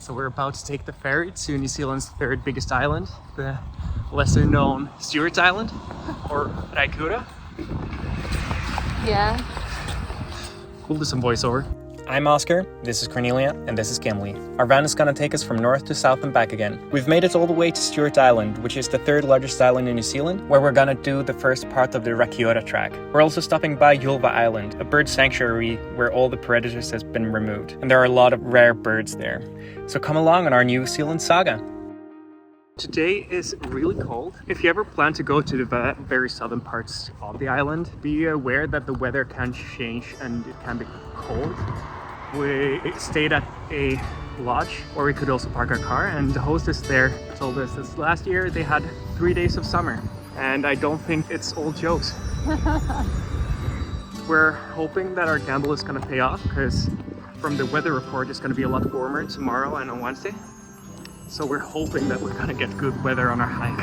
So we're about to take the ferry to New Zealand's third biggest island, the lesser known Stewart Island, or Rakiura. Yeah. We'll do some voiceover. I'm Oscar, this is Cornelia, and this is Kimley. Our van is gonna take us from north to south and back again. We've made it all the way to Stewart Island, which is the third largest island in New Zealand, where we're gonna do the first part of the Rakiura track. We're also stopping by Ulva Island, a bird sanctuary where all the predators has been removed, and there are a lot of rare birds there. So come along on our New Zealand saga. Today is really cold. If you ever plan to go to the very southern parts of the island, be aware that the weather can change and it can be cold. We stayed at a lodge where we could also park our car, and the hostess there told us this last year they had 3 days of summer, and I don't think it's all jokes. We're hoping that our gamble is going to pay off, because from the weather report it's going to be a lot warmer tomorrow and on Wednesday. So we're hoping that we're going to get good weather on our hike.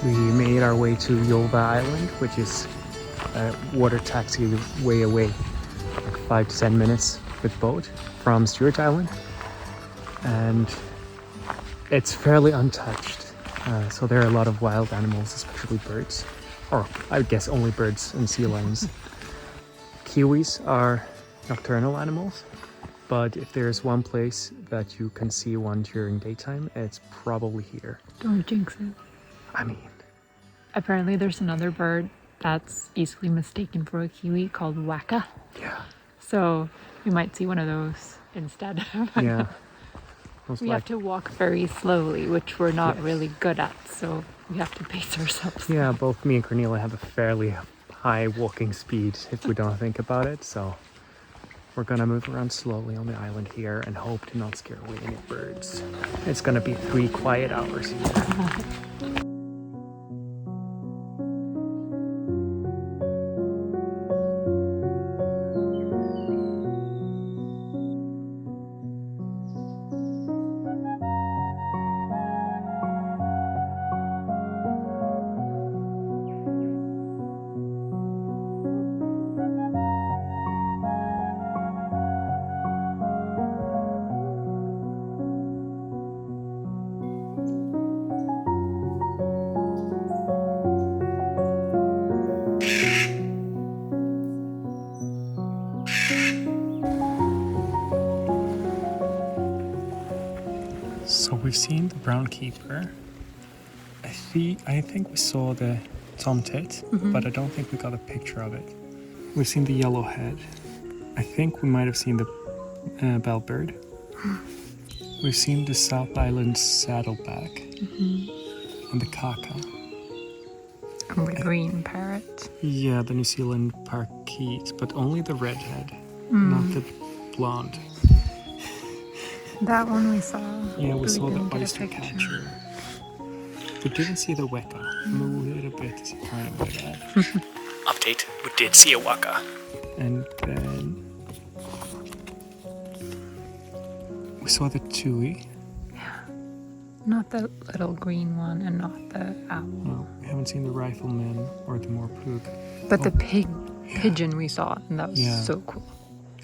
We made our way to Ulva Island, which is a water taxi way away, like 5 to 10 minutes with boat from Stewart Island. And it's fairly untouched, so there are a lot of wild animals, especially birds, or I guess only birds and sea lions. Kiwis are nocturnal animals, but if there's one place that you can see one during daytime, it's probably here. Don't jinx it. I mean, Apparently there's another bird that's easily mistaken for a kiwi called waka. yeah, So we might see one of those instead. yeah. We have to walk very slowly, which we're not really good at, so we have to pace ourselves. Yeah, both me and Cornelia have a fairly high walking speed if we don't think about it, so we're gonna move around slowly on the island here and hope to not scare away any birds. It's gonna be 3 quiet hours here. So we've seen the brown keeper. I think we saw the tomtit, but I don't think we got a picture of it. We've seen the yellowhead. I think we might have seen the bellbird. We've seen the South Island saddleback and the kaka. And the green parrot. Yeah, the New Zealand parakeet, but only the redhead, not the blonde. That one we saw. Yeah, we but saw didn't the get a oyster picture. catcher. We didn't see the weka. I'm a little bit disappointed by that. Update, we did see a weka. And then we saw the tui. Not the little green one and not the owl. No, we haven't seen the rifleman or the morpug. But the pigeon we saw, and that was so cool.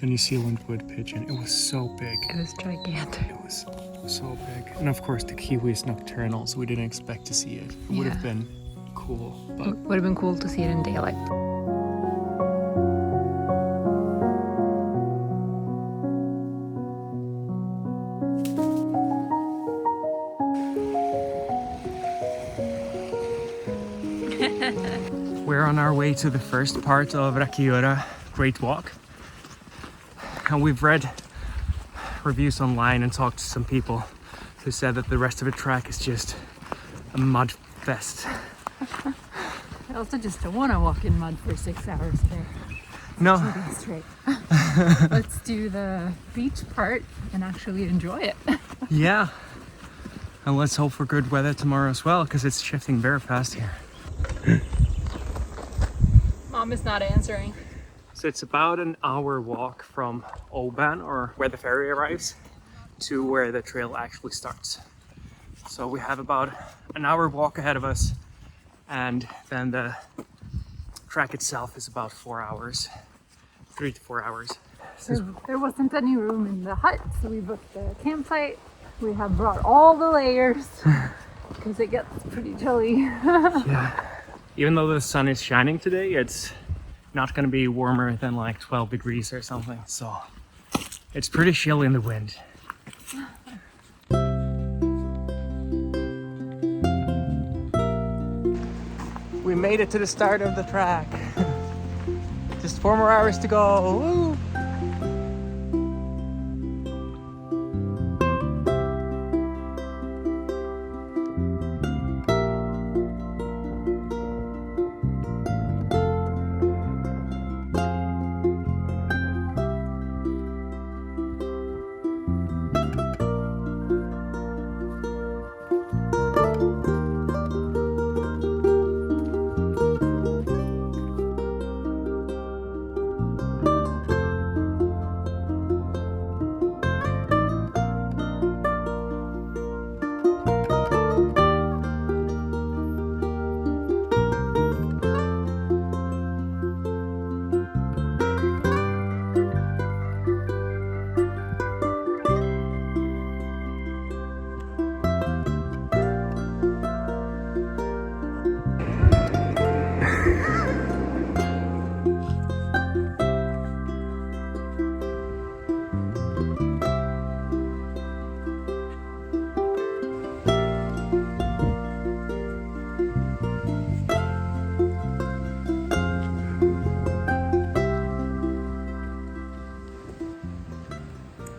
The New Zealand wood pigeon. It was so big. It was gigantic. It was so big. And of course the Kiwi's nocturnal, so we didn't expect to see it. It would have been cool, but It would have been cool to see it in daylight. we're on our way to the first part of Rakiura Great Walk. And we've read reviews online and talked to some people who said that the rest of the track is just a mud fest. I also just don't want to walk in mud for 6 hours there. No. Straight. Let's do the beach part and actually enjoy it. Yeah. And let's hope for good weather tomorrow as well, because it's shifting very fast here. Mom is not answering. So it's about an hour walk from Oban, or where the ferry arrives, to where the trail actually starts. So we have about an hour walk ahead of us, and then the track itself is about 4 hours, 3 to 4 hours. There wasn't any room in the hut, so we booked the campsite. We have brought all the layers because it gets pretty chilly. Yeah, even though the sun is shining today, it's not going to be warmer than like 12 degrees or something, so it's pretty chilly in the wind. We made it to the start of the track. Just 4 more hours to go. Woo!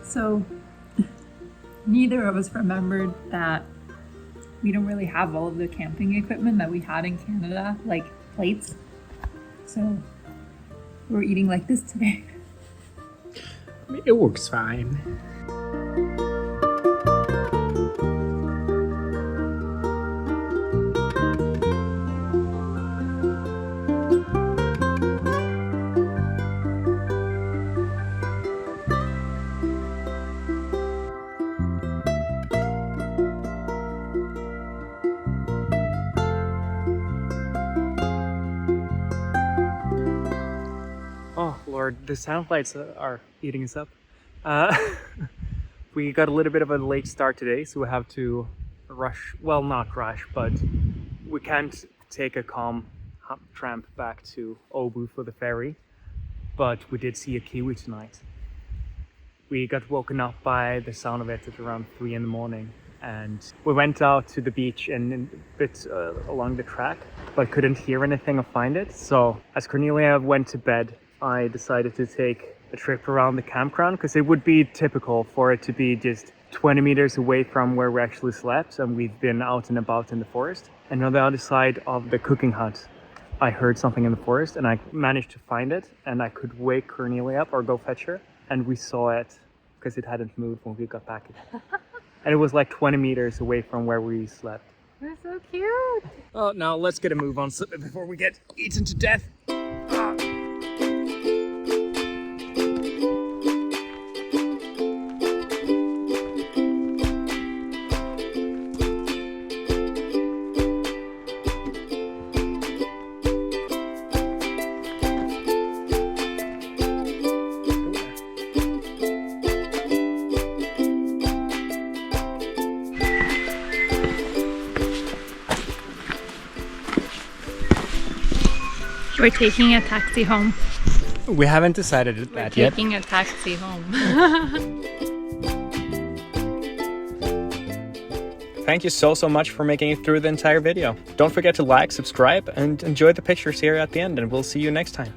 So neither of us remembered that we don't really have all of the camping equipment that we had in Canada, like plates. So we're eating like this today. It works fine. Oh Lord, the sandflies are eating us up. We got a little bit of a late start today, so we have to rush. Well, not rush, but we can't take a calm tramp back to Obu for the ferry. But we did see a kiwi tonight. We got woken up by the sound of it at around 3 in the morning. And we went out to the beach and a bit along the track, but couldn't hear anything or find it. So as Cornelia went to bed, I decided to take a trip around the campground, because it would be typical for it to be just 20 meters away from where we actually slept, and we've been out and about in the forest. And on the other side of the cooking hut, I heard something in the forest, and I managed to find it, and I could wake Cornelia up or go fetch her, and we saw it because it hadn't moved when we got back. And it was like 20 meters away from where we slept. They're so cute. Oh, now let's get a move on before we get eaten to death. We're taking a taxi home. We haven't decided that yet. Taking a taxi home. Thank you so much for making it through the entire video. Don't forget to like, subscribe, and enjoy the pictures here at the end, and we'll see you next time.